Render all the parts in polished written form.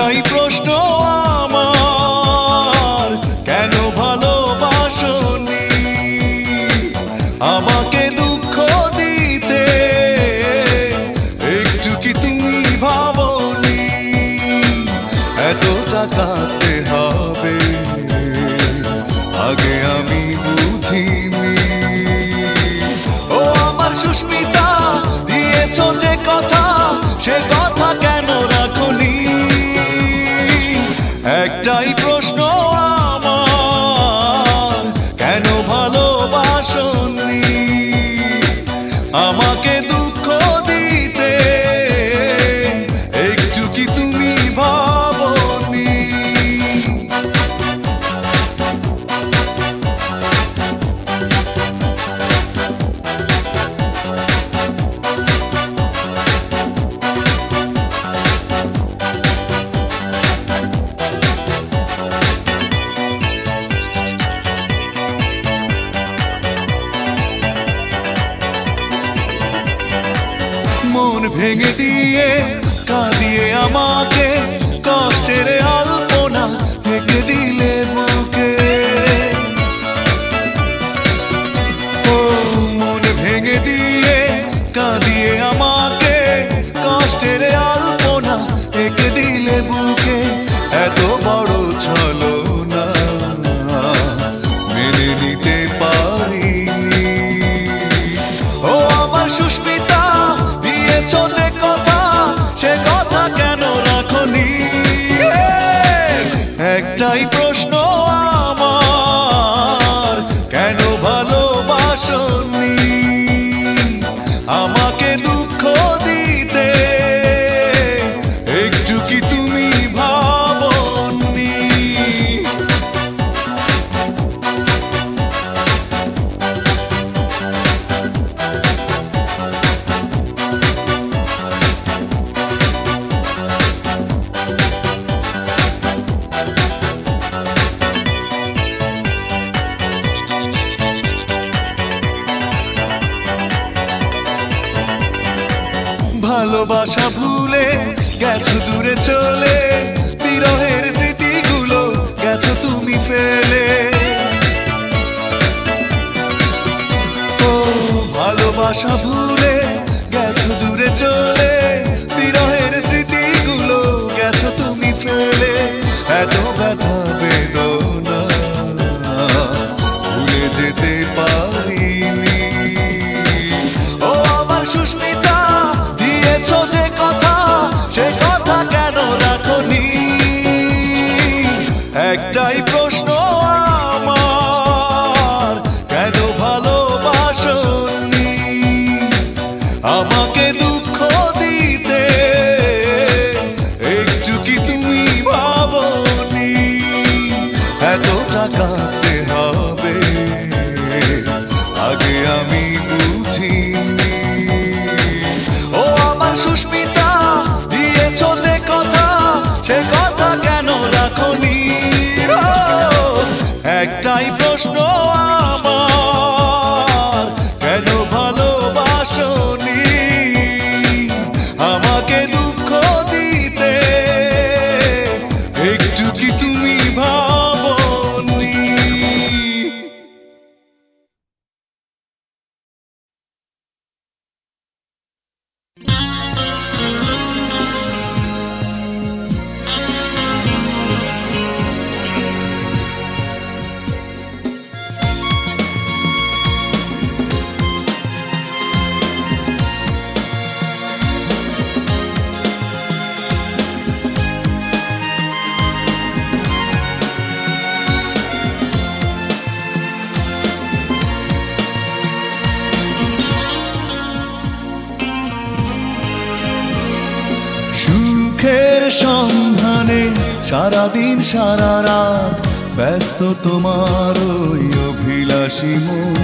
একটাই প্রশ্ন আমার, কেন ভালোবাসনি আমাকে দুঃখ দিতে? একটু কি তুমি ভাবনি এতটা কাঁদতে হবে? আগে আমি বুঝিনি। ও আমার সুস্মিতা, দিয়েছো যে কথা, সে কথা কেন রাখনি? একটাই প্রশ্ন আমার, কেন ভালোবাসনি আমাকে দুঃখ দিতে? একটু কি তুমি ভাবনি? মন ভেঙে দিয়ে কাঁদিয়ে আমাকে কষ্টের আলপনা থেকে দিলে বুকে। ও মন ভেঙে দিয়ে কাঁদিয়ে আমাকে কষ্টের আলপনা থেকে দিলে বুকে। এত বড় ছলনা মেনে নিতে পারিনি। ও আমার সুস্মিতা, দিয়েছো যে কথা, সে কথা কেন রাখনি? একটাই প্রশ্ন আমার, কেন ভালোবাসনি আমাকে দুঃখ দিতে? একটু কি তুমি ভাবনি? ভালোবাসা ভুলে গেছো দূরে চলে, বিরহের স্মৃতিগুলো গেছো তুমি ফেলে। ও ভালোবাসা ভুলে গেছো দূরে চলে, বিরহের স্মৃতিগুলো গেছো তুমি ফেলে। এত ব্যথা বেদনা ভুলে যেতে পারিনি। ও আমার সুস্মিতা, দিয়েছো যে কথা, সে কথা কেন রাখনি? একটাই প্রশ্ন আমার, কেন ভালোবাসনি আমাকে দুঃখ দিতে? একটু কি তুমি ভাবনি এতটা কাঁদতে হবে? আগে আমি বুঝিনি। ও আমার সুস্মিতা, দিয়েছো যে কথা, সে কথা কেন রাখনি? একটাই প্রশ্ন আমার, কেন ভালোবাসনি আমাকে দুঃখ দিতে? একটু কি তুমি ভাবনি? সুখের সন্ধানে সারাদিন সারা রাত ব্যস্ত তোমার ওই অভিলাষী মন।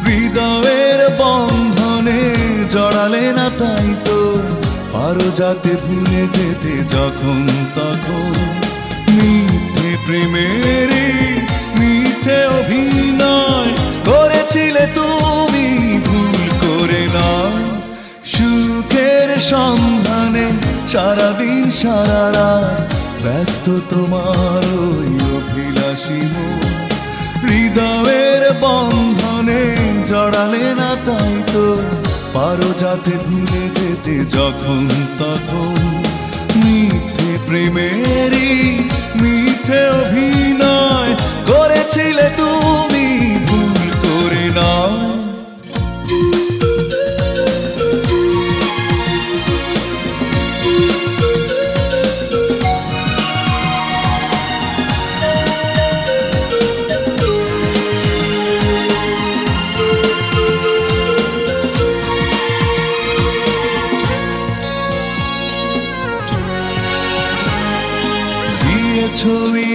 হৃদয়ের বন্ধনে জড়ালে না, তাই তো পারো যাতে ভুলে যেতে যখন তখন। মিথ্যে প্রেমের মিথ্যে অভিনয় করেছিলে তুমি, ভুল করে নয়। সুখের সন্ধানে সারাদিন সারা রাত ব্যস্ত তোমার ওই অভিলাষী মন। হৃদয়ের বন্ধনে জড়ালে না তাই তো পারো যাতে ভুলে যেতে যখন তখন। মিথ্যে প্রেমেরই মিথ্যে অভিনয় করেছিলে তুমি ভুল করে নয়।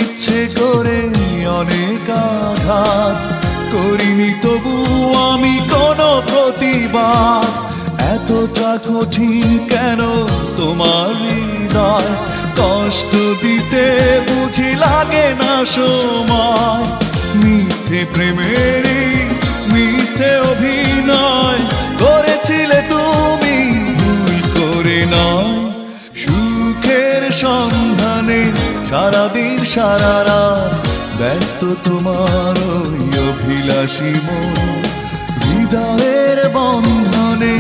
ইচ্ছে করে অনেক আঘাত করিনি তবু আমি কোনো প্রতিবাদ। এতটা কঠিন কেন তোমার হৃদয়, কষ্ট দিতে বুঝি লাগে না সময়। মিথ্যে প্রেমেরই মিথ্যে অভিনয় করেছিলে তুমি ভুল করে নয়। সুখের সন্ধানে সারাদিন সারা রাত ব্যস্ত তোমার ওই অভিলাষী মন। হৃদয়ের বন্ধনে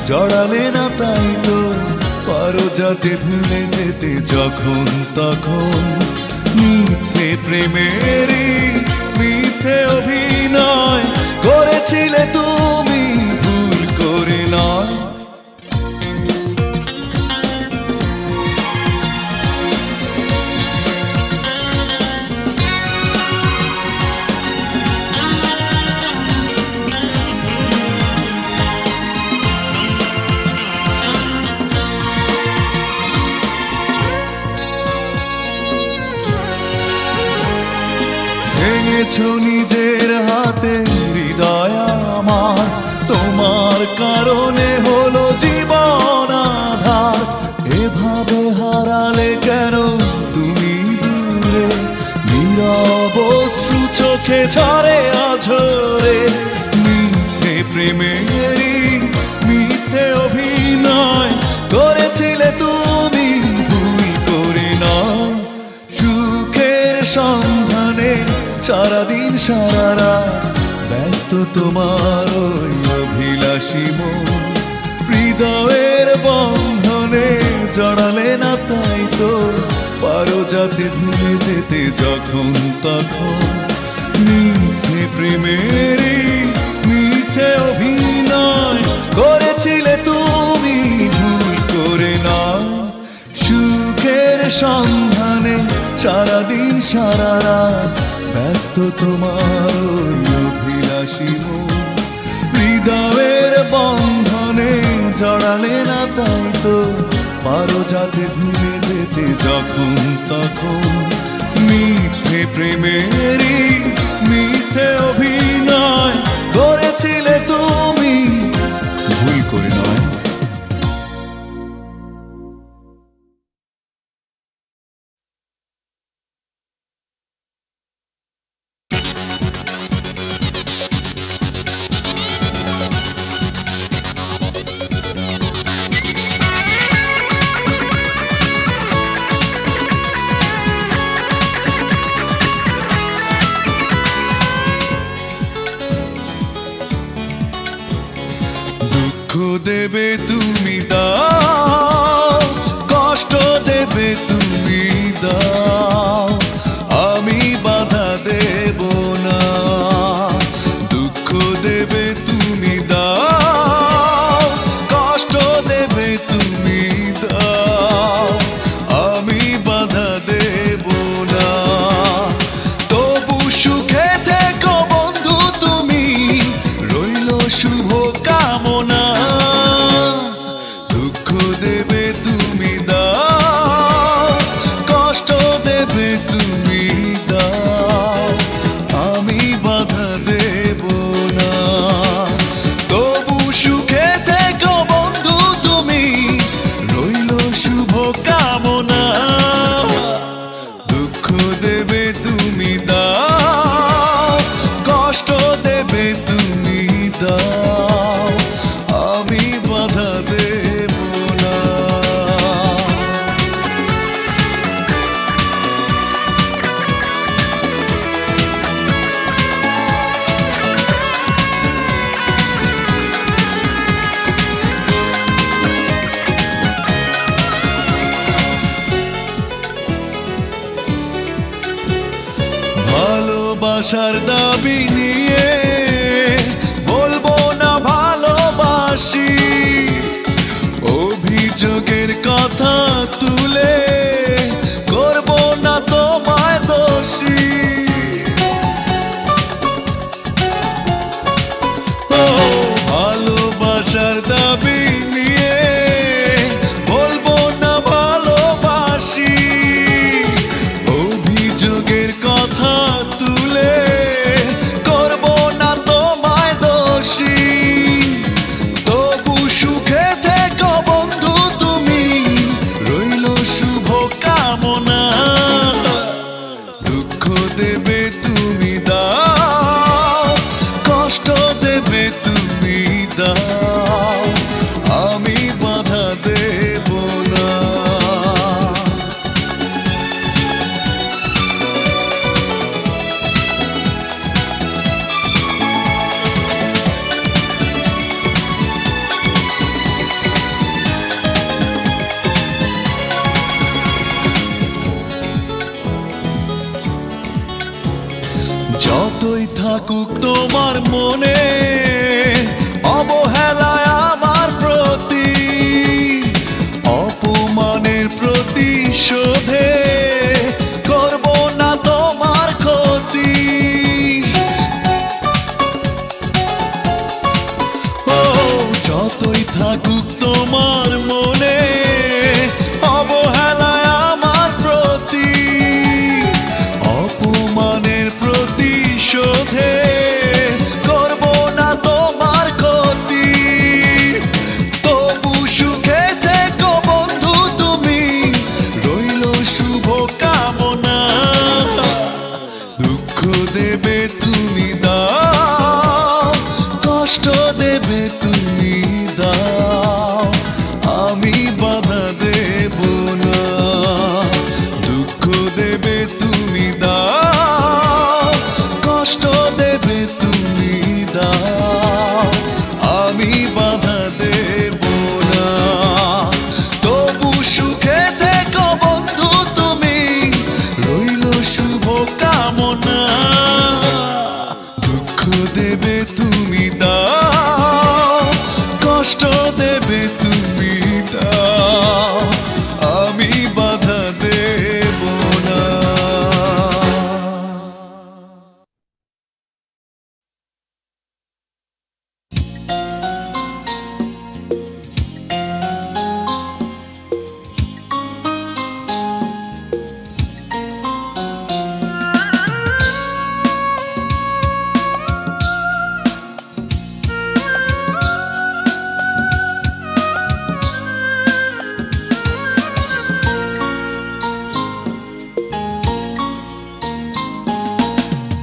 জড়ালে না তাই তো পারো যাতে ভুলে যেতে যখন তখন। মিথ্যে প্রেমেরই মিথ্যে অভিনয় করেছিলে তুমি ভুল করে নয়। ভেঙেছো নিজের হাতে হৃদয় আমার, তোমার কারণে হলো জীবন আধার। এভাবে হারালে কেন তুমি দূরে, নীরব অশ্রু চোখে ঝরে আঝরে। মিথ্যে প্রেমেরই মিথ্যে অভিনয় করেছিলে তুমি ভুল করে নয়। সুখের সন্ধানে সারাদিন সারা রাত ব্যস্ত তোমার ওই অভিলাষী মন। হৃদয়ের বন্ধনে জড়ালে না তাই তো পারো যাতে ভুলে যেতে যখন তখন। মিথ্যে প্রেমেরই মিথ্যে অভিনয় করেছিলে তুমি ভুল করে নয়। সুখের সন্ধানে সারাদিন সারা রাত ব্যস্ত তোমার ওই অভিলাষী মন। হৃদয়ের বন্ধনে জড়ালে না তাই তো পারো যাতে ভুলে যেতে যখন তখন। মিথ্যে প্রেমেরই মিথ্যে অভিনয় করেছিলে তুমি ভুল করে নয়। দেবে তুমি দাও, কষ্ট দেবে তুমি দাও, আমি বাধা দেব না। দুঃখ দেবে তুমি দাও, কষ্ট দেবে তুমি দাও, আমি বাধা দেব না। তবু সুখে থেকো বন্ধু তুমি, রইল শুভ কামনা। ভালোবাসার দাবি নিয়ে বলবো না ভালোবাসি, অভিযোগের কথা তুলে করব না তোমায় দোষী। ভালোবাসার দাবি নিয়ে বলবো না ভালোবাসি, অভিযোগের কথা তুলে করব না তোমায় দোষী। তবু সুখে থেকো বন্ধু তুমি, রইল শুভ কামনা। দুঃখ দেবে তুমি দাও, কষ্ট দেবে তুমি দাও, আমি বাধা দেব না। যতই থাকুক তোমার মনে অবহেলায় আমার প্রতি, অপমানের প্রতিশোধে করব না তোমার ক্ষতি। ও যতই থাকুক তোমার মনে অবহেলায় আমার প্রতি, অপমানের প্রতিশোধে করব না তোমার ক্ষতি। তবু সুখে থেকো বন্ধু তুমি, রইল শুভ কামনা। দুঃখ দেবে তুমি দাও, কষ্ট দেবে তুমি দাও, আমি বাধা দেব না। দুঃখ দেবে তুমি দাও, কষ্ট দেবে তুমি দাও, আমি বাধা দেব না। তবু সুখে থেকো বন্ধু তুমি, রইল শুভ কামনা। দুঃখ দেবে তুমি দাও, কষ্ট দেবে তুমি দাও, আমি বাধা দেব না।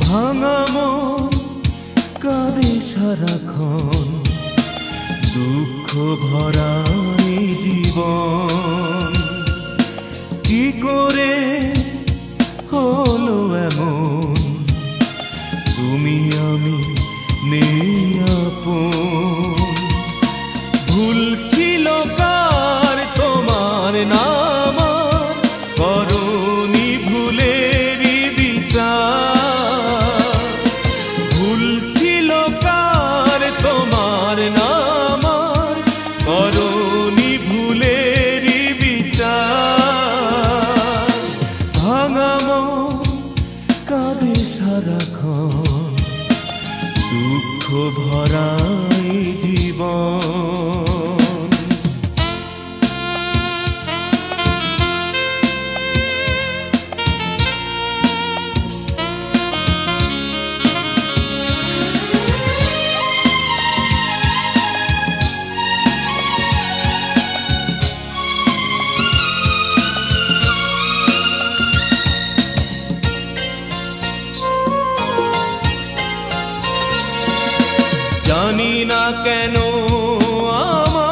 ভাঙা মন কাঁদে সারাক্ষণ, দুঃখ ভরা এই জীবন। কি করে হলো এমন, তুমি আমি নেই আপন। ভুল ছিল কার তোমার নাম, করনি ভুলেরই বিচার। ভুল ছিল কার তোমার নাম, করনি ভুলেরই বিচার। ভাঙা মন কাঁদে সারাক্ষণ, দুঃখ ভরা এই জীবন। জানি না কেন আমার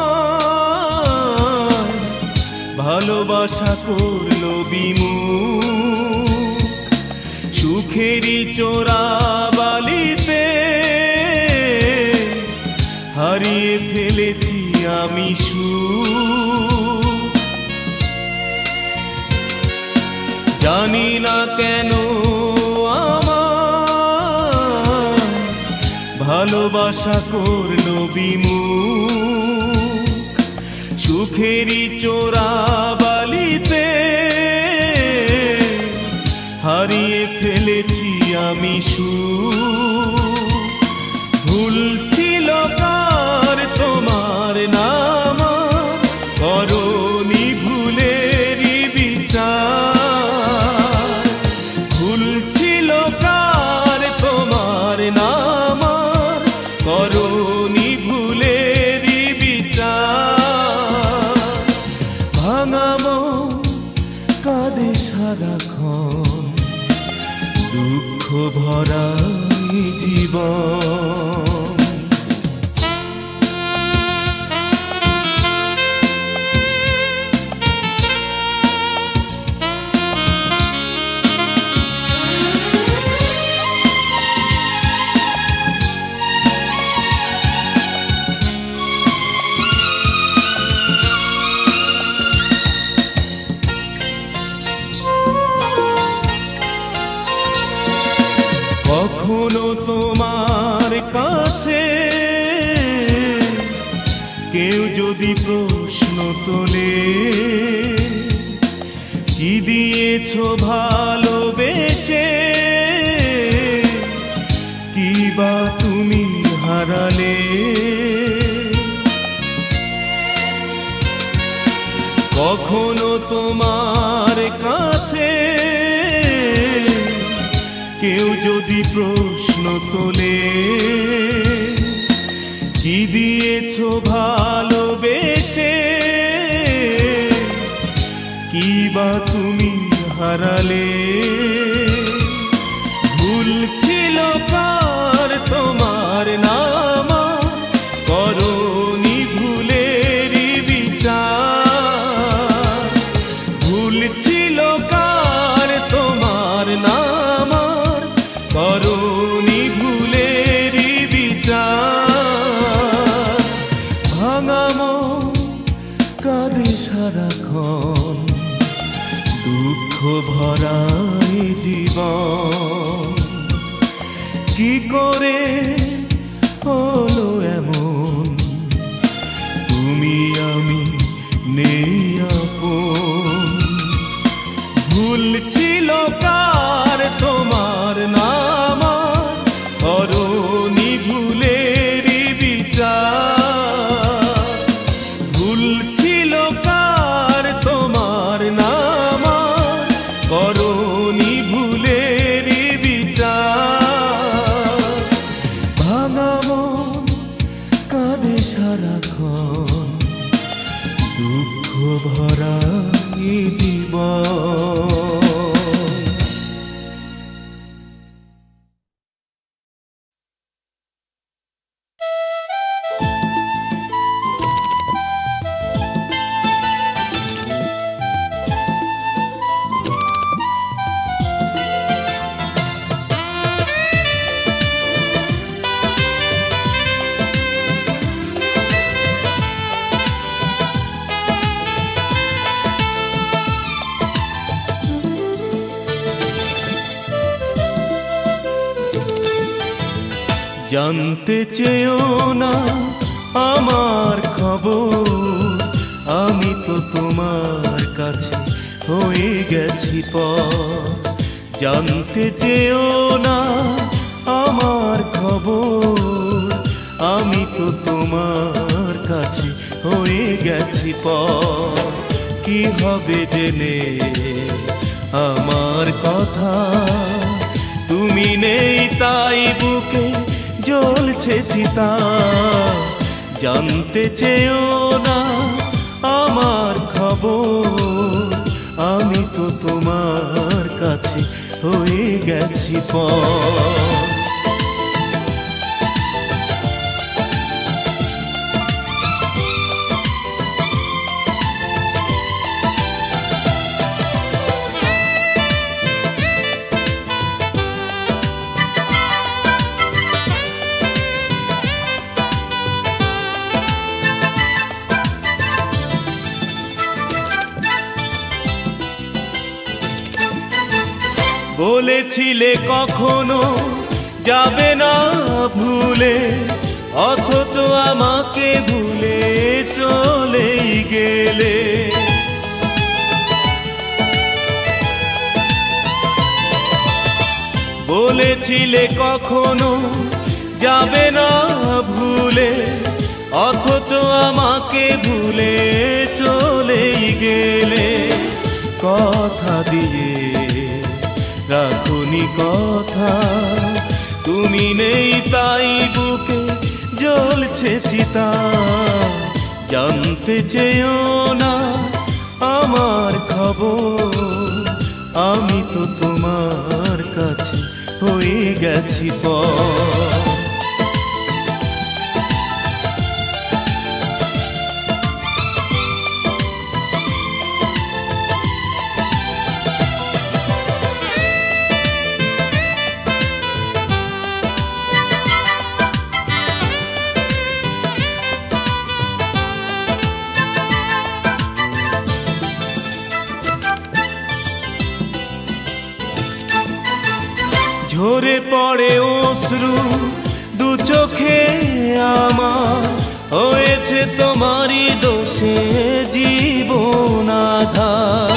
ভালোবাসা করলো বিমুখ। সুখেরই চোরা বালিতে হারিয়ে ফেলেছি আমি সুখ। জানি না কেন আমার ভালোবাসা করলো বিমুখ সুখেরই চোরাবালিতে হারিয়ে ফেলেছি আমি সুখ ভুল ছিল কার তোমার নাম করনি ভুলেরই বিচার ভুল ছিল কার তোমার নাম করনি ভুলেরই বিচার ভাঙামো কাঁদে সারাক্ষণ দুঃখ ভরা জীবন কখনো তোমার কাছে কেউ যদি প্রশ্ন তোলে কি দিয়েছো ভালোবেসে কি বা তুমি হারালে কখনো তোমার কাছে কেউ যদি প্রশ্ন তোলে কি দিয়েছো ভালোবেসে কি বা তুমি হারালে ভুল ছিল কার তোমার নাম করনি ভুলেরই বিচার ভুল ছিল কার তোমার নাম করনি ভুলেরই বিচার ভাঙামো কাঁদে সারাক্ষণ দুঃখ ভরাই জীবন কি করে হলো এমন তুমি আমি নেই আপন ভুল ছিল কার তোমার নাম করনি ভুলেরই বিচার ভুল ছিল কার তোমার নাম করনি ভুলেরই বিচার ভাঙামো কাঁদে সারাক্ষণ দুঃখ ভরা জীবন জানতে চেয়েও না আমার খবর আমি তো তোমার কাছে হয়ে গেছি পর জানতে চেয়েও না আমার খবর আমি তো তোমার কাছে হয়ে গেছি পর কি হবে জেনে আমার কথা তুমি নেই তাই বুকে জ্বলছে চিতা জানতে চেয়েও না আমার খবর আমি তো তোমার কাছে হয়ে গেছি পর বলেছিলে কখনো যাবে না ভুলে অথচ আমাকে ভুলে চলেই গেলে। বলেছিলে কখনো যাবে না ভুলে, অথচ আমাকে ভুলে চলেই গেলে। কথা দিয়ে রাখুনি কথা, তুমি নেই তাই বুকে জ্বলছে চিতা। জানতে চেয়েও না আমার খবর, আমি তো তোমার কাছে হয়ে গেছি পর। ঝরে পড়ে অশ্রু দু চোখে আমার, হয়েছে তোমারই দোষে জীবন আধার।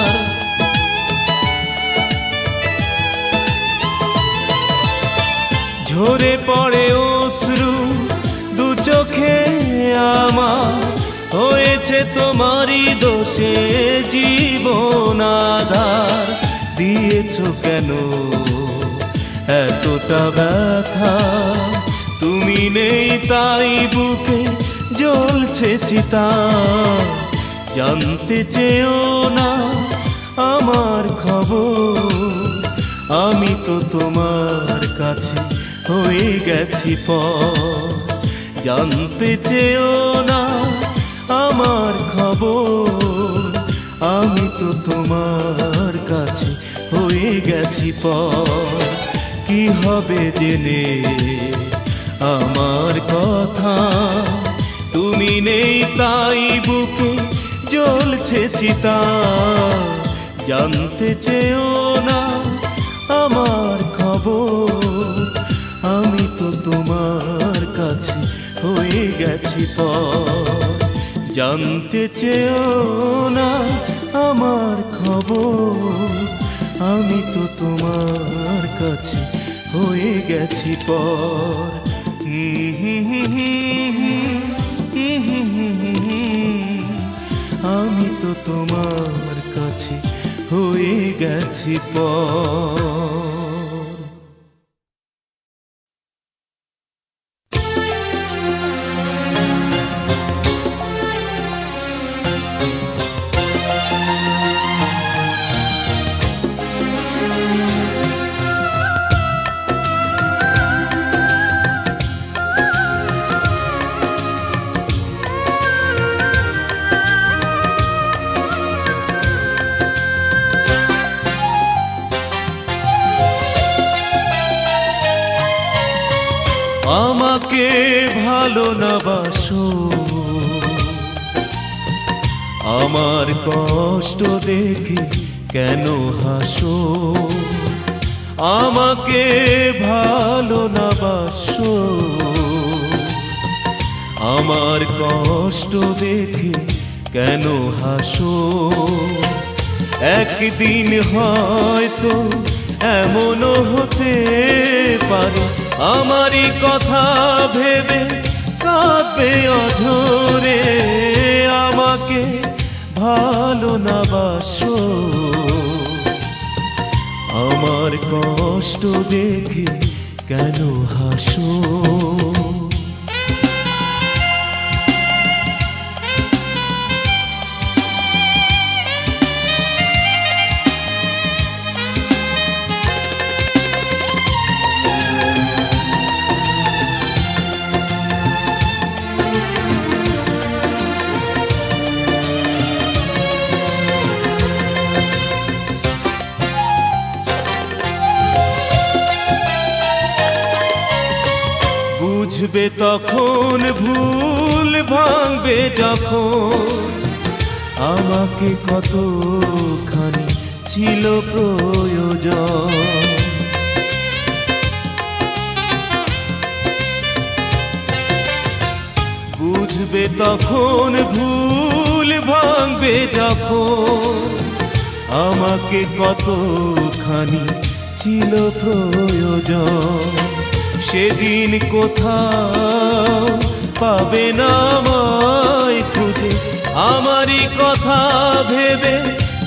ঝরে পড়ে অশ্রু দু চোখে আমার, হয়েছে তোমারই দোষে জীবন আধার। দিয়েছ কেন এতটা ব্যথা, তুমি নেই তাই বুকে জ্বলছে চিতা। জানতে চেয়েও না আমার খবর, আমি তো তোমার কাছে হয়ে গেছি পর। জানতে চেয়েও না আমার খবর, আমি তো তোমার কাছে হয়ে গেছি পর। কি হবে জেনে আমার কথা, তুমি নেই তাই বুকে জ্বলছে চিতা। জানতে চেয়েও না আমার খবর, আমি তো তোমার কাছে হয়ে গেছি পর। জানতে চেয়েও না আমার খবর, আমি তো তোমার কাছে হয়ে গেছি পর। আমি তো তোমার কাছে হয়ে গেছি পর। আমাকে ভালো না বাসো, আমার কষ্ট দেখে কেন হাসো। আমাকে ভালো না বাসো, আমার কষ্ট দেখে কেন হাসো। একদিন হয়তো এমনও হতে পারে, আমারই কথা ভেবে কাঁদবে অঝরে। আমাকে ভালো না বাসো, আমার কষ্ট দেখে কেন হাসো। বুঝবে তখন ভুল ভাঙবে যখন, আমাকে কতখানি ছিল প্রয়োজন। বুঝবে তখন ভুল ভাঙবে যখন আমাকে কতখানি ছিল প্রয়োজন। সেদিন কোথাও পাবে না আমায় খুঁজে, আমারই কথা ভেবে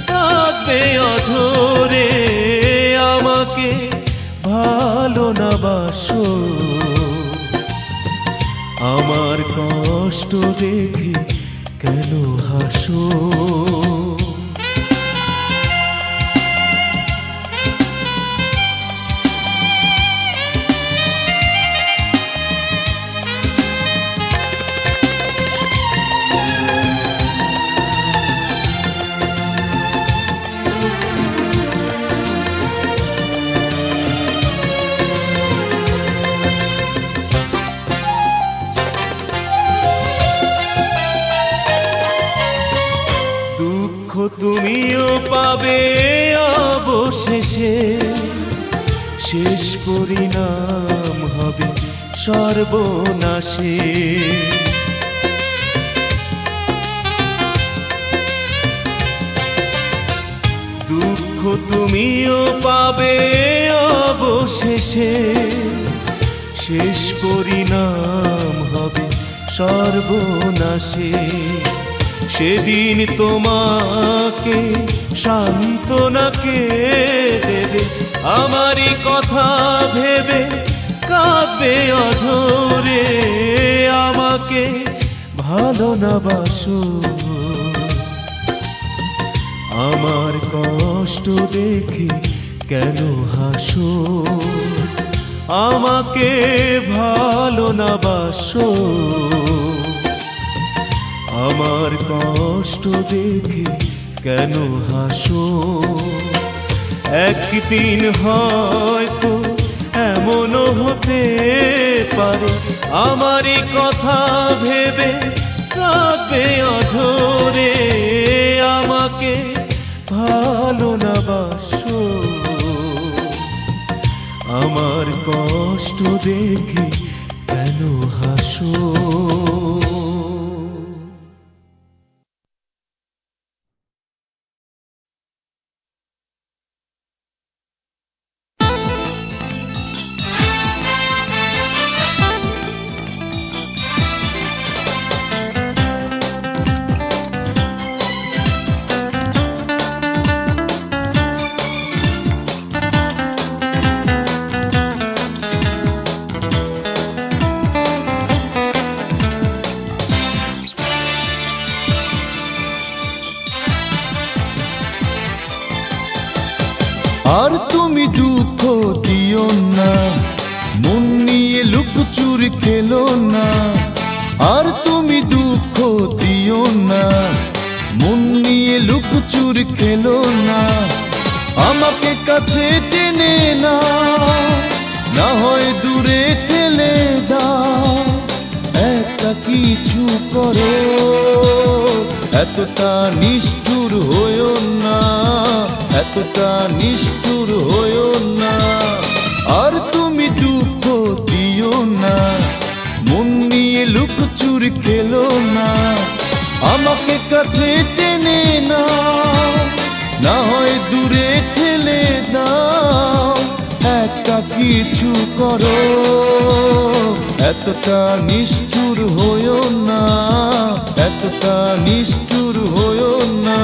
কাঁদবে অঝরে। আমাকে ভালো না বাসো, আমার কষ্ট দেখে কেন হাসো? তুমিও পাবে অবশেষে, শেষ পরিণাম হবে সর্বনাশে। দুঃখ তুমিও পাবে অবশেষে, শেষ পরিণাম হবে সর্বনাশে। সেদিন তোমাকে সান্ত্বনা কে দেবে, আমারই কথা ভেবে কাঁদবে অঝরে। আমাকে ভালো না বাসো, আমার কষ্ট দেখে কেন হাসো? আমাকে ভালো না বাসো, আমার কষ্ট দেখে কেন হাসো? একদিন হয়তো এমনও হতে পারে আমারই কথা ভেবে কাঁদবে অঝরে। আমাকে ভালো না বাসো, আমার কষ্ট দেখে কেন হাসো? আর তুমি দুঃখ দিও না, মন নিয়ে লুকোচুর খেলো না। আর তুমি দুঃখ দিও না, মন নিয়ে লুকোচুর খেলো না। আমাকে কাছে টেনে না, না হয় দূরে ঠেলে দাও। একটা কিছু করো, এতটা নিষ্ঠুর হইও না, এতটা নিষ্ঠুর হইও না। আর তুমি দুঃখ দিও না, মন নিয়ে লুকোচুর খেলো না। আমাকে কাছে টেনে না, না হয় দূরে ঠেলে দাও। একটা কিছু করো, এতটা নিষ্ঠুর হইও না, এতটা নিষ্ঠুর হইও না।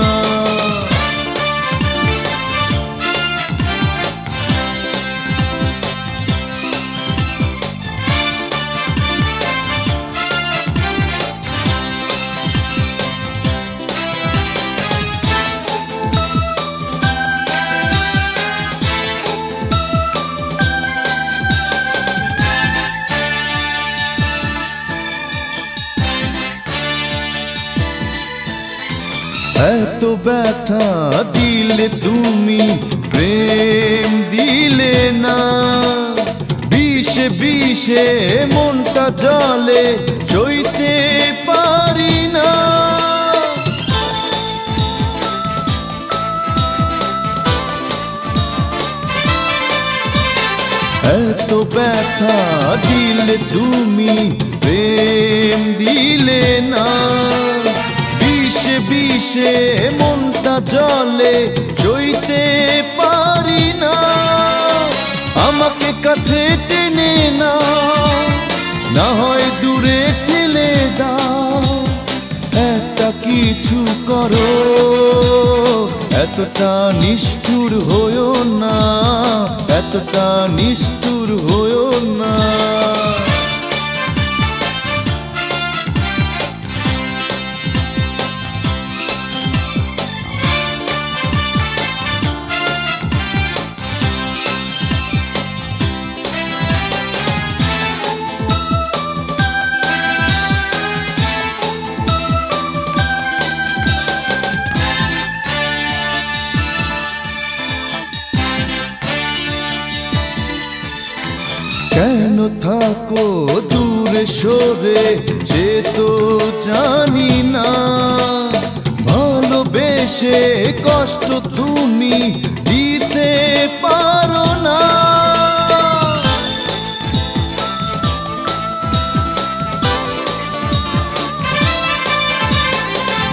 এত ব্যথা দিলে তুমি, প্রেম দিলে না। বিষে বিষে মনটা জলে, সইতে পারি না। এত ব্যথা দিলে তুমি, প্রেম দিলে না। বিষে বিষে মনটা জলে সইতে পারি না। আমাকে কাছে টেনে না, না হয় দূরে ঠেলে দাও। একটা কিছু করো, এতটা নিষ্ঠুর হইও না, এতটা নিষ্ঠুর হইও না। কেন থাকো দূরে সরে সে তো জানি না। ভালোবেসে কষ্ট তুমি দিতে পারো না।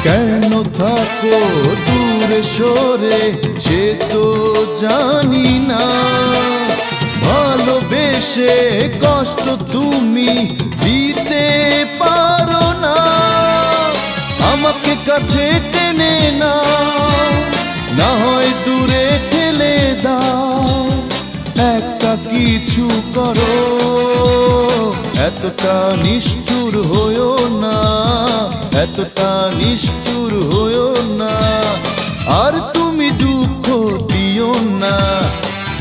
কেন থাকো দূরে সরে সে তো জানি না। ভালোবেসে কষ্ট তুমি দিতে পারো না। আমাকে কাছে টেনে না, না হয় দূরে ঠেলে দাও। একটা কিছু করো, এতটা নিষ্ঠুর হইও না, এতটা নিষ্ঠুর হইও না। আর তুমি দুঃখ দিও না,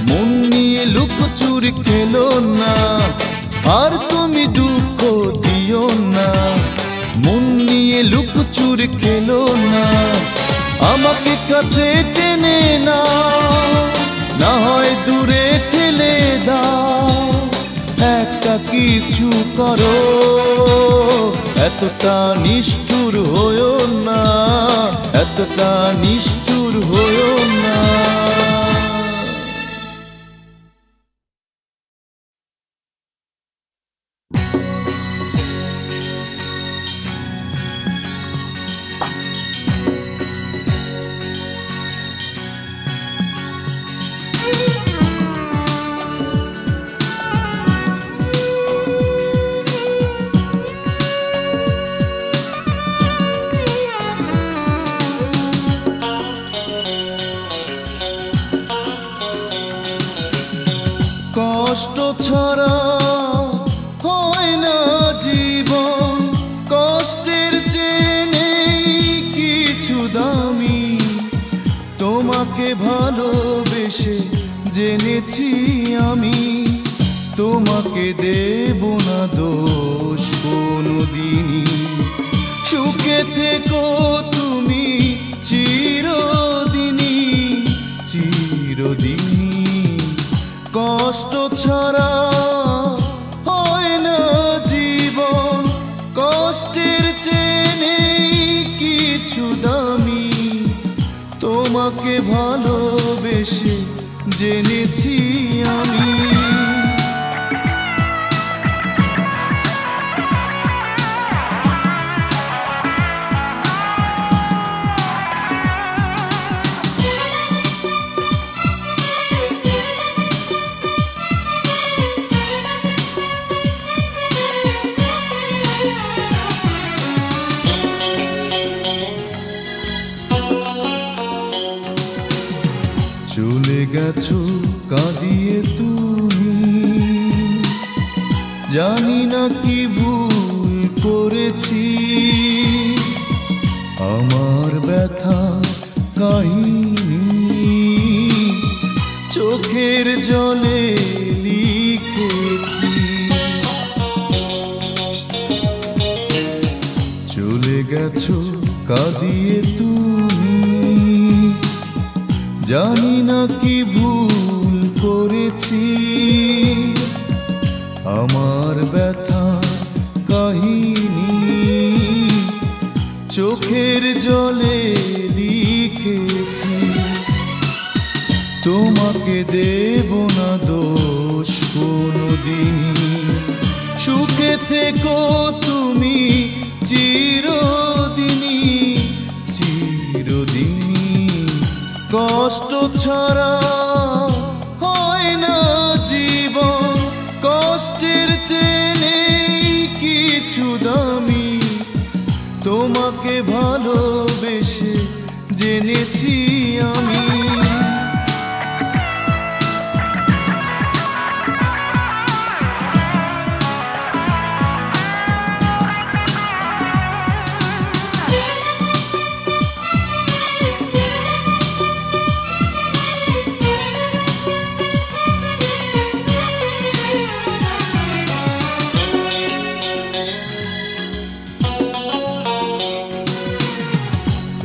মন নিয়ে লুকোচুরি খেলো না। আর তুমি দুঃখ দিও না, মন নিয়ে লুকোচুরি খেলো না। আমাকে কাছে টেনে না, না হয় দূরে ঠেলে দাও। একটা কিছু করো, এতটা নিষ্ঠুর হইও না, এতটা নিষ্ঠুর হইও না। কষ্ট ছাড়া হয় না জীবন, কষ্টের চেয়ে নেই কিছু দামি। তোমাকে ভালোবেসে জেনেছি আমি, তোমাকে দেব না দোষ কোনোদিনই। সুখে থেকো তুমি চিরদিনই, চিরদিনই। কষ্ট ছাড়া হয় না জীবন, কষ্টের চেয়ে নেই কিছু দামি। তোমাকে ভালোবেসে জেনেছি আমি। চলে গেছো কাঁদিয়ে তুমি, জানি না কি ভুল করেছি। আমার ব্যথা কাহিনী চোখের জলে লিখেছি। চলে গেছো কাঁদিয়ে তুমি, জানি না কি ভুল করেছি। আমার ব্যথা কাহিনী চোখের জলে লিখেছি। তোমাকে দেব না দোষ কোনোদিন, সুখে থেকো তুমি চিরদিনই চিরদিনই। কষ্ট ছাড়া হয় না জীবন, কষ্টের চেয়ে নেই কিছু দামি। তোমাকে ভালোবেসে জেনেছি আমি।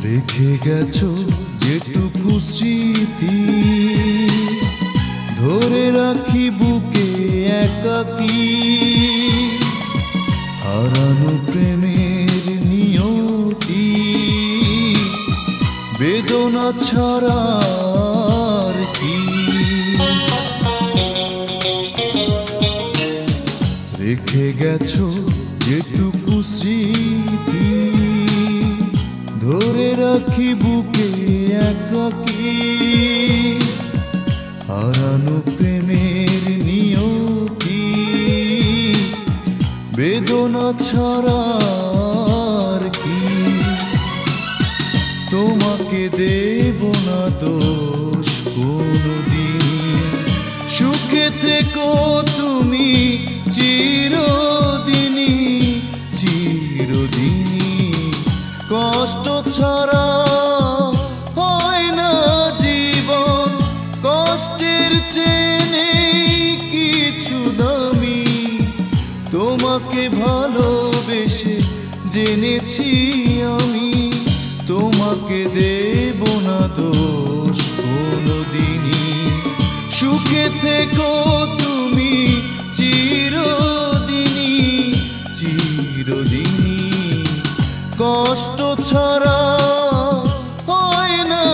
রেখে গেছো যেটুকু স্মৃতি, ধরে রাখি বুকে একাকী। হারানো প্রেমের নিয়তি, বেদনা ছাড়া আর কি। রেখে গেছো যেটুকু স্মৃতি, ধরে রাখি বুকে একাকী। হারানো প্রেমের নিয়তি, বেদনা ছাড়া আর কি। তোমাকে দেব না দোষ কোনদিন, সুখে থেকো তুমি চিরদিনই চিরদিনই। কষ্ট ছাড়া হয় না জীবন, কষ্টের চেয়ে নেই কিছু দামি। তোমাকে ভালোবেসে জেনেছি আমি, তোমাকে দেব না দোষ কোনদিনই। সুখে থেকো তুমি চিরদিনই চিরদিনই। কষ্ট ছাড়া হয় না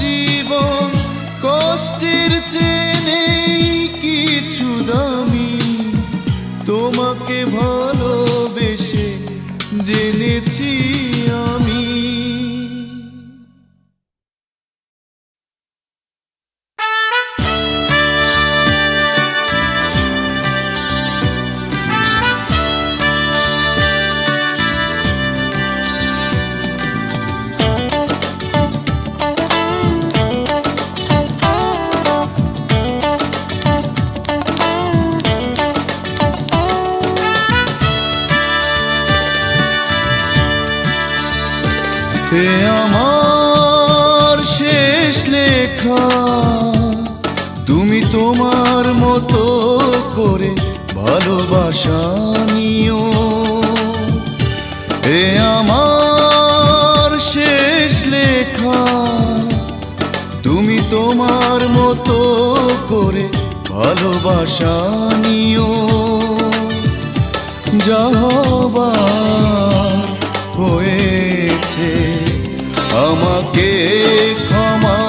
জীবন, কষ্টের চেয়ে নেই কিছু দামি। তোমাকে ভালোবেসে জেনেছি আমি। এ আমার শেষ লেখা, তুমি তোমার মতো করে ভালোবাসা নিও। এ আমার শেষ লেখা, তুমি তোমার মতো করে ভালোবাসা নিও। যা হবার হয়েছে আমাকে ক্ষমা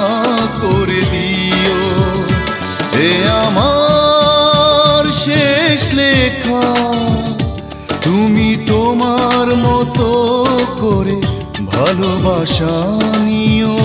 করে দিও। এ আমার শেষ লেখা, তুমি তোমার মতো করে ভালোবাসা নিও।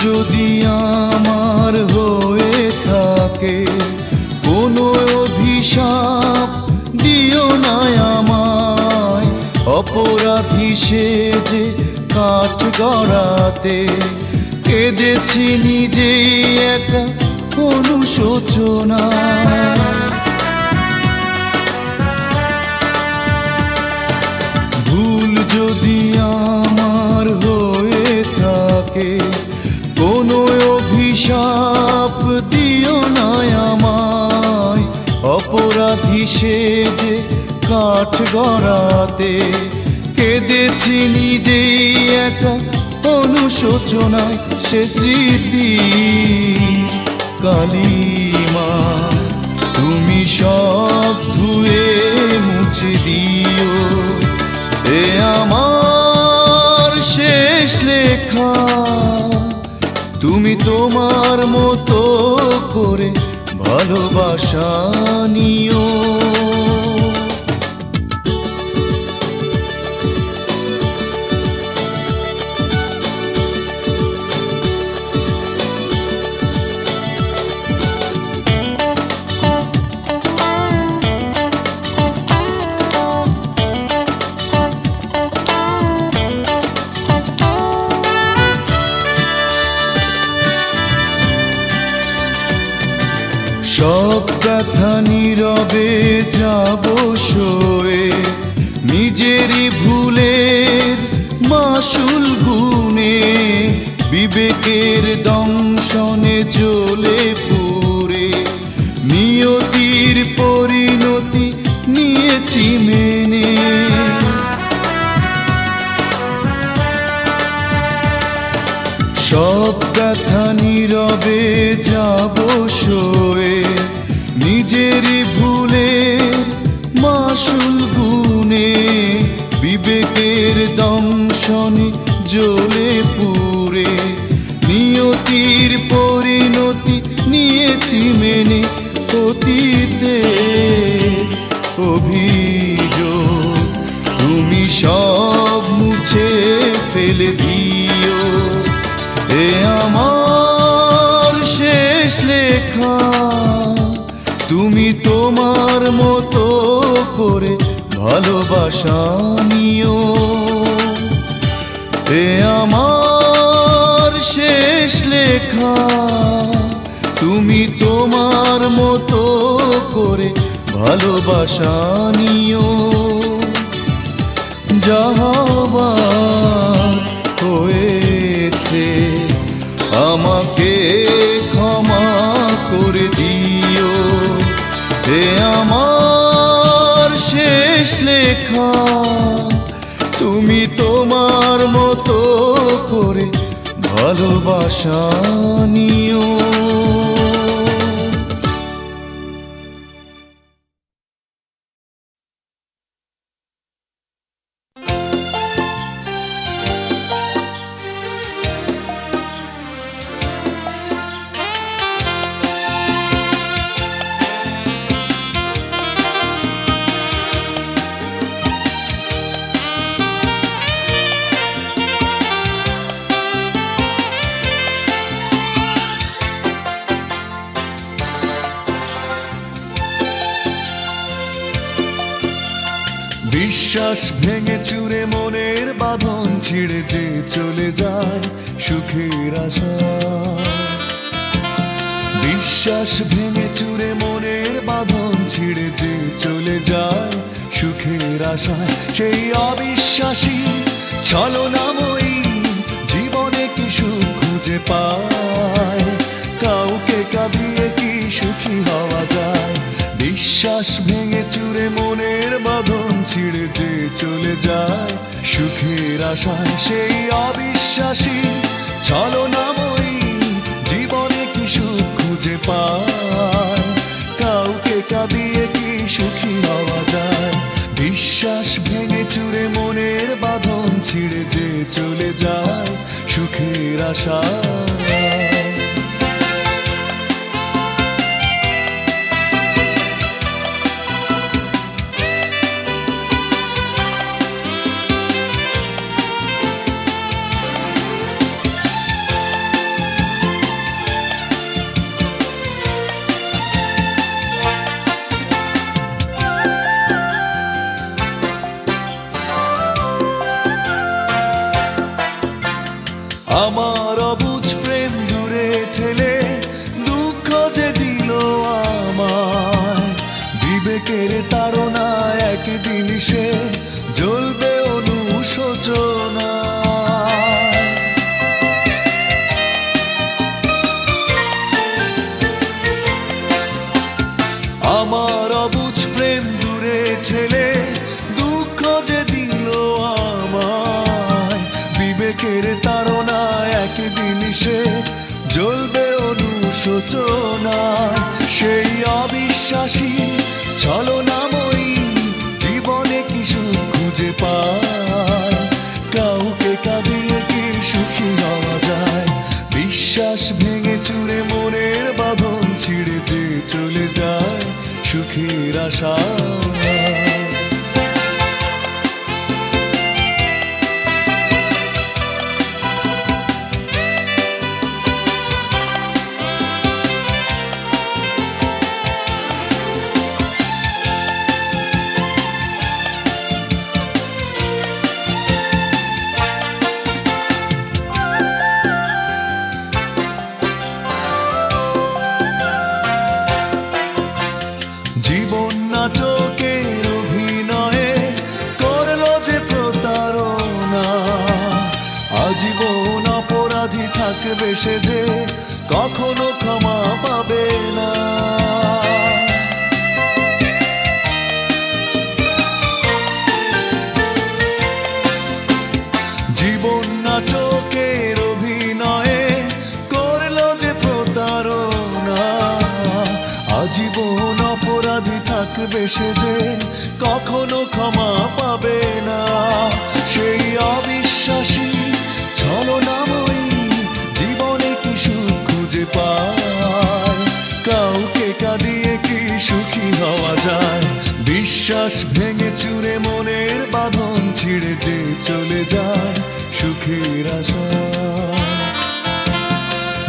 যদি আমার হয়ে থাকে কোনো অভিশাপ, দিও না আমায় অপরাধী সেজে কাঠ গড়াতে। কেঁদেছি নিজেই একা অনুশোচনা। ভুল যদি আমার হয়ে থাকে কোনো অভিশাপ, দিও না আমায় অপরাধী সেজে কাঠ গড়াতে। কেঁদে দিয়েছি নিজেই একা অনুশোচনায় সে স্মৃতি কালিমা। তুমি সব ধুয়ে মুছে দিও, এ আমার শেষ লেখা। তুমি তোমার মতো করে ভালোবাসা নিও। সব কথা নীরবে যাব সয়ে, নিজেরই ভুলের মাসুল গুনে, বিবেকের দংশনে জ্বলে পুড়ে, নিয়তির পরিণতি নিয়েছি মেনে। সব কথা নীরবে যাব সয়ে, নিজেরই ভুলের মাসুল গুনে, বিবেকের দংশনে জ্বলে পুড়ে, নিয়তির পরিণতি নিয়েছি মেনে। অতীতের অভিযোগ তুমি সব মুছে ফেলে দিও, এ আমার শেষ লেখা। তুমি তোমার মতো করে ভালোবাসা নিও, এ আমার শেষ লেখা। তুমি তোমার মতো করে ভালোবাসা নিও। যাহা হয়েছে আমাকে ক্ষমা করে দিও, হে আমার শেষ লেখা। তুমি তোমার মতো করে ভালোবাসা নিও। বিশ্বাস ভেঙে চুরে মনের বাঁধন ছিঁড়ে যে চলে যায় সুখের আশা। বিশ্বাস ভেঙে চুরে মনের বাঁধন ছিঁড়ে যে চলে যায় সুখের আশায়, সেই অবিশ্বাসী ছলনাময়ী জীবনে কি সুখ খুঁজে পায়? কাউকে কাঁদিয়ে কি সুখী হওয়া যায়? বিশ্বাস ভেঙে চুরে মনের বাঁধন ছিঁড়ে যে চলে যায় সুখের আশায়, সেই অবিশ্বাসী ছলনাময়ী জীবনে কি সুখ খুঁজে পায়? কাউকে কাঁদিয়ে কি সুখী হওয়া যায়? বিশ্বাস ভেঙে চুরে মনের বাঁধন ছিঁড়ে যে চলে যায় সুখের আশায়। আমার অবুঝ প্রেম দূরে ঠেলে দুঃখ যে দিল আমায়, বিবেকের তাড়না একদিন সে জ্বলবে অনুশোচনা। আমার অবুঝ প্রেম দূরে ঠেলে দুঃখ যে দিল আমায়, একদিন সে জ্বলবে অনুশোচনায়। সেই অবিশ্বাসী ছলনাময়ী জীবনে কি সুখ খুঁজে পায়? কাউকে কাঁদিয়ে কি সুখী হওয়া যায়? বিশ্বাস ভেঙে চুরে মনের বাঁধন ছিঁড়ে যে চলে যায় সুখের আশায়। জীবন নাটকের অভিনয়ে করলো যে প্রতারণা, আজীবন অপরাধী থাকবে সে যে কখনো ক্ষমা পাবে না। জীবন নাটকের অভিনয়ে করলো যে প্রতারণা, আজীবন অপরাধী থাকবে সে যে কখনো ক্ষমা পাবে না। সেই অবিশ্বাসী ছলনাময়ী জীবনে কি সুখ খুঁজে পায়? কাউকে কাঁদিয়ে কি সুখী হওয়া যায়? বিশ্বাস ভেঙে চুরে মনের বাঁধন ছিঁড়ে যে চলে যায় সুখের আশায়।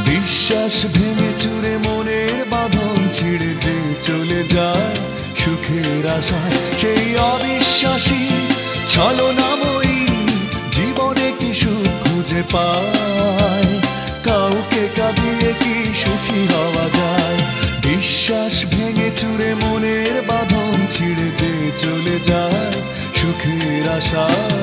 বিশ্বাস ভেঙে চুরে মনের বাঁধন ছিঁড়ে যে চলে যায় সুখের আশায়। সেই অবিশ্বাসী ছলনাময়ী জীবনে কি সুখ খুঁজে পায়? কাউকে কাঁদিয়ে কি সুখী হওয়া যায়? বিশ্বাস ভেঙে চুরে মনের বাঁধন ছিঁড়ে যে চলে যায় সুখের আশায়।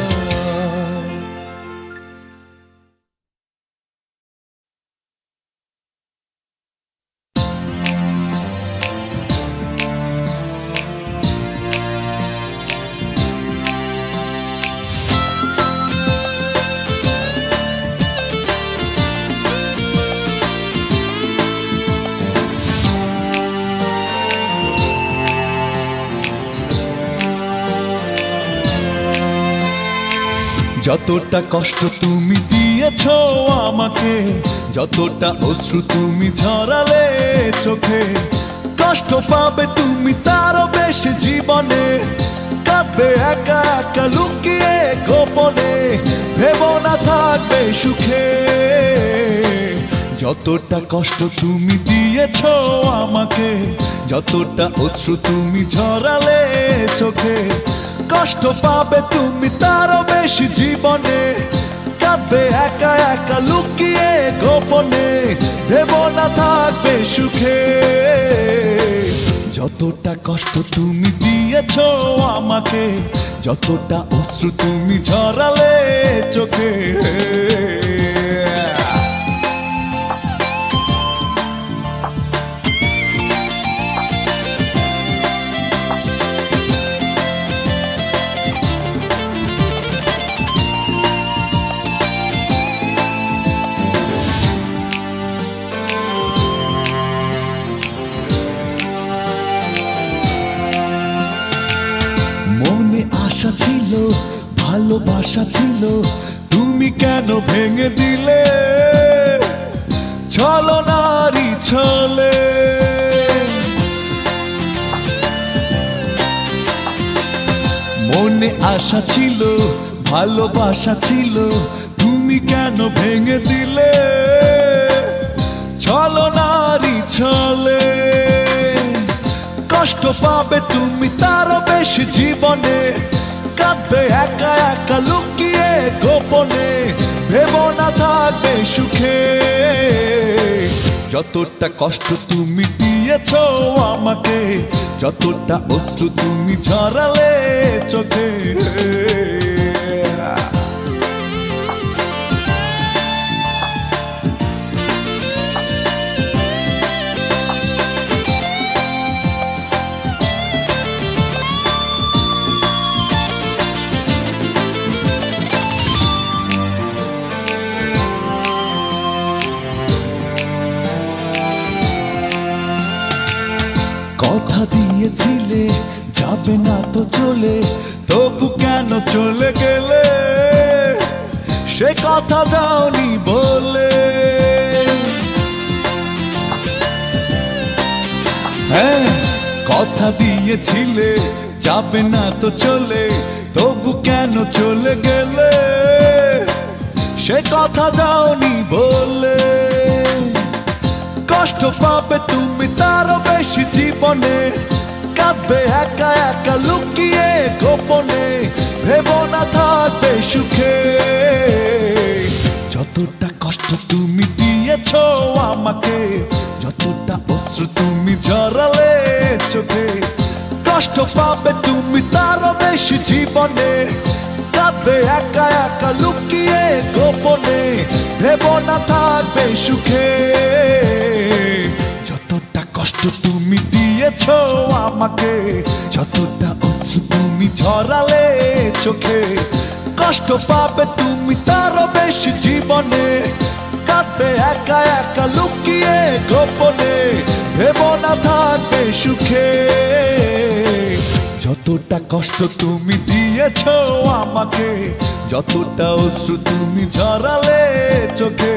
যতটা কষ্ট তুমি দিয়েছো আমাকে, যতটা অশ্রু তুমি ঝরালে চোখে, কষ্ট পাবে তুমি তারও বেশি জীবনে। কাঁদবে একা একা লুকিয়ে গোপনে, ভেবো না থাকবে সুখে। যতটা কষ্ট তুমি দিয়েছো আমাকে, যতটা অশ্রু তুমি ঝরালে চোখে, কষ্ট পাবে তুমি তারও বেশি জীবনে। কাঁদবে একা একা লুকিয়ে গোপনে, ভেবো না থাকবে সুখে। যতটা কষ্ট তুমি দিয়েছো আমাকে, যতটা অশ্রু তুমি ঝরালে চোখে। আশা ছিল, ভালোবাসা ছিল, তুমি কেন ভেঙে দিলে? ছলনারই ছলে মনে আশা ছিল, ভালোবাসা ছিল, তুমি কেন ভেঙে দিলে? ছলনারই ছলে কষ্ট পাবে তুমি তারও বেশি জীবনে। কাঁদবে একা একা লুকিয়ে গোপনে, ভেবো না থাকবে সুখে। যতটা কষ্ট তুমি দিয়েছো আমাকে, যতটা অশ্রু তুমি ঝরালে চোখে। কথা দিয়েছিলে যাবে না তো চলে, তবু কেন চলে গেলে? সে কথা যাওনি বলে। হ্যাঁ, কথা দিয়েছিলে যাবে না তো চলে, তবু কেন চলে গেলে? সে কথা যাওনি বলে। কষ্ট পাবে তুমি তারও বেশি জীবনে, কাঁদবে একা একা লুকিয়ে গোপনে, ভেবো না থাকবে সুখে। যতটা কষ্ট তুমি দিয়েছো আমাকে, যতটা অশ্রু তুমি ঝরালে চোখে, কষ্ট পাবে তুমি তারও বেশি জীবনে, কাঁদবে একা একা লুকিয়ে গোপনে, ভেবো না থাকবে সুখে। যতটা কষ্ট তুমি দিয়েছো আমাকে, যতটা অশ্রু তুমি ঝরালে চোখে, কষ্ট পাবে তুমি তারও বেশি জীবনে, কাঁদবে একা একা লুকিয়ে গোপনে, ভেবো না থাকবে সুখে। যতটা কষ্ট তুমি দিয়েছো আমাকে, যতটা অশ্রু তুমি ঝরালে চোখে।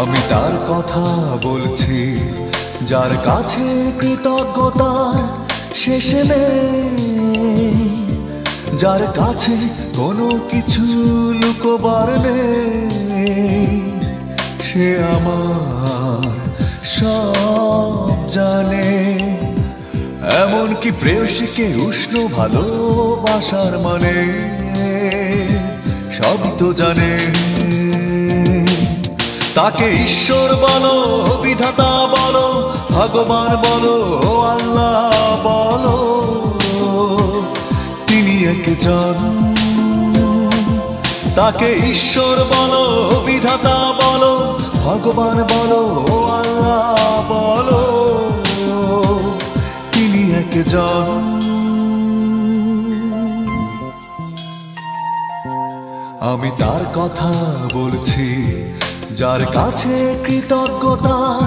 আমি তার কথা বলছি যার কাছে কৃতজ্ঞতার শেষ নেই, যার কাছে কোনো কিছু লুকোবার নেই। সে আমার সব জানে, এমনকি প্রেয়সীকে উষ্ণ ভালোবাসার মানে সবই তো জানে। তাকে ঈশ্বর বলো, বিধাতা বলো, ভগবান বলো, আল্লাহ বলো, তিনি একজন। তাকে ঈশ্বর বলো, বিধাতা বলো, ভগবান বলো, আল্লাহ বলো, তিনি একজন। আমি তার কথা বলছি যার কাছে কৃতজ্ঞতার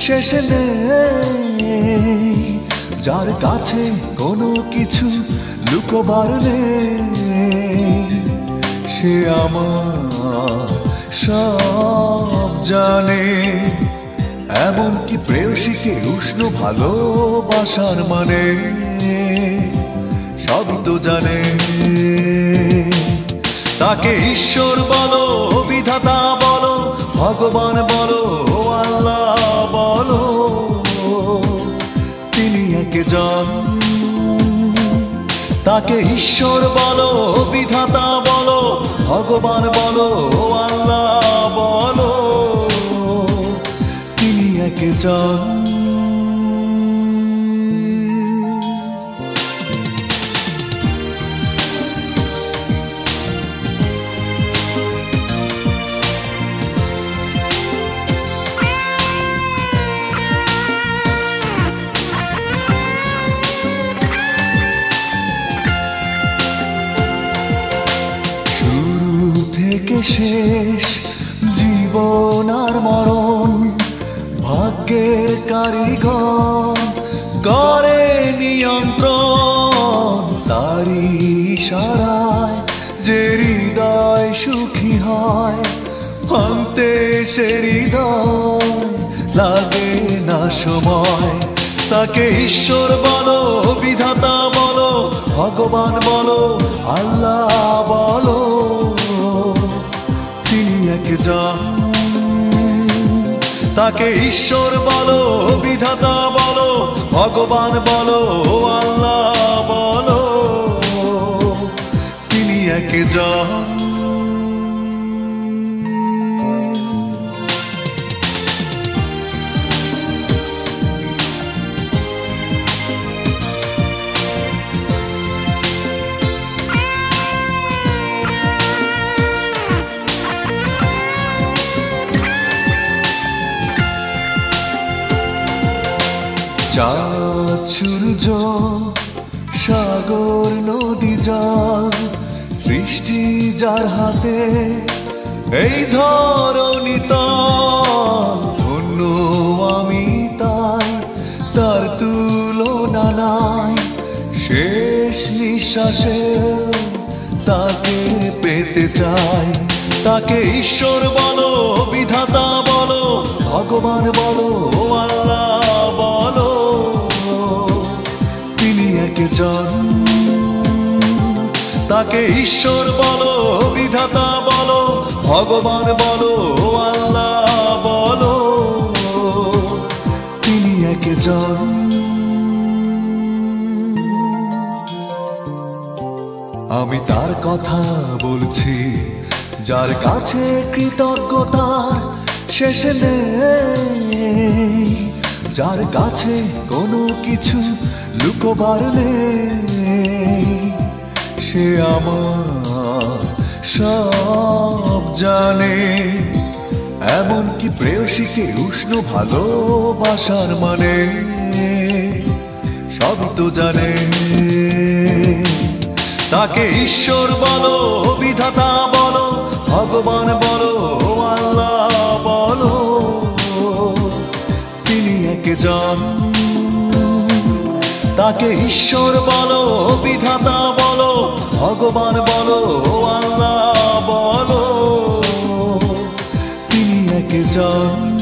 শেষ নেই, যার কাছে কোনো কিছু লুকোবার নেই। সে আমার সব জানে, এমনকি প্রেয়সীকে উষ্ণ ভালোবাসার মানে সবই তো জানে। তাকে ঈশ্বর বলো, বিধাতা বলো, ভগবান বলো, আল্লাহ বলো, তিনি একজন। তাকে ঈশ্বর বলো, বিধাতা বলো, ভগবান বলো, আল্লাহ বলো, তিনি একজন। শেষ জীবন আর মরণ ভাগ্যের কারিগর করে নিয়ন্ত্রণ। তারি ইশারায় যে হৃদয় সুখী হয়, ভাঙতে সে হৃদয় লাগে না সময়। তাকে ঈশ্বর বলো, বিধাতা বলো, ভগবান বলো, আল্লাহ বলো, তিনি একজন। তাকে ঈশ্বর বলো, বিধাতা বলো, ভগবান বলো, আল্লাহ বলো, তিনি একজন। চাঁদ সূর্য সাগর নদী জল সৃষ্টি যার হাতে এই ধরণী তল ধন্য আমি তাই তার তুলনা নাই শেষ নিঃশ্বাসে তাকে পেতে চাই তাকে ঈশ্বর বলো বিধাতা বলো ভগবান বলো আল্লাহ বলো তিনি একজন তাকে ঈশ্বর বলো বিধাতা বলো ভগবান বলো আল্লাহ বলো তিনি একজন আমি তার কথা বলছি যার কাছে কৃতজ্ঞতার শেষ নেই যার কাছে কোনো কিছু লুকোবার নেই সে আমার সব জানে এমনকি প্রেয়সীকে উষ্ণ ভালোবাসার মানে সবই তো জানে তাকে ঈশ্বর বলো বিধাতা বলো ভগবান বলো আল্লাহ বলো তিনি একজন তাকে ঈশ্বর বলো বিধাতা বলো ভগবান বলো আল্লাহ বলো তিনি একজন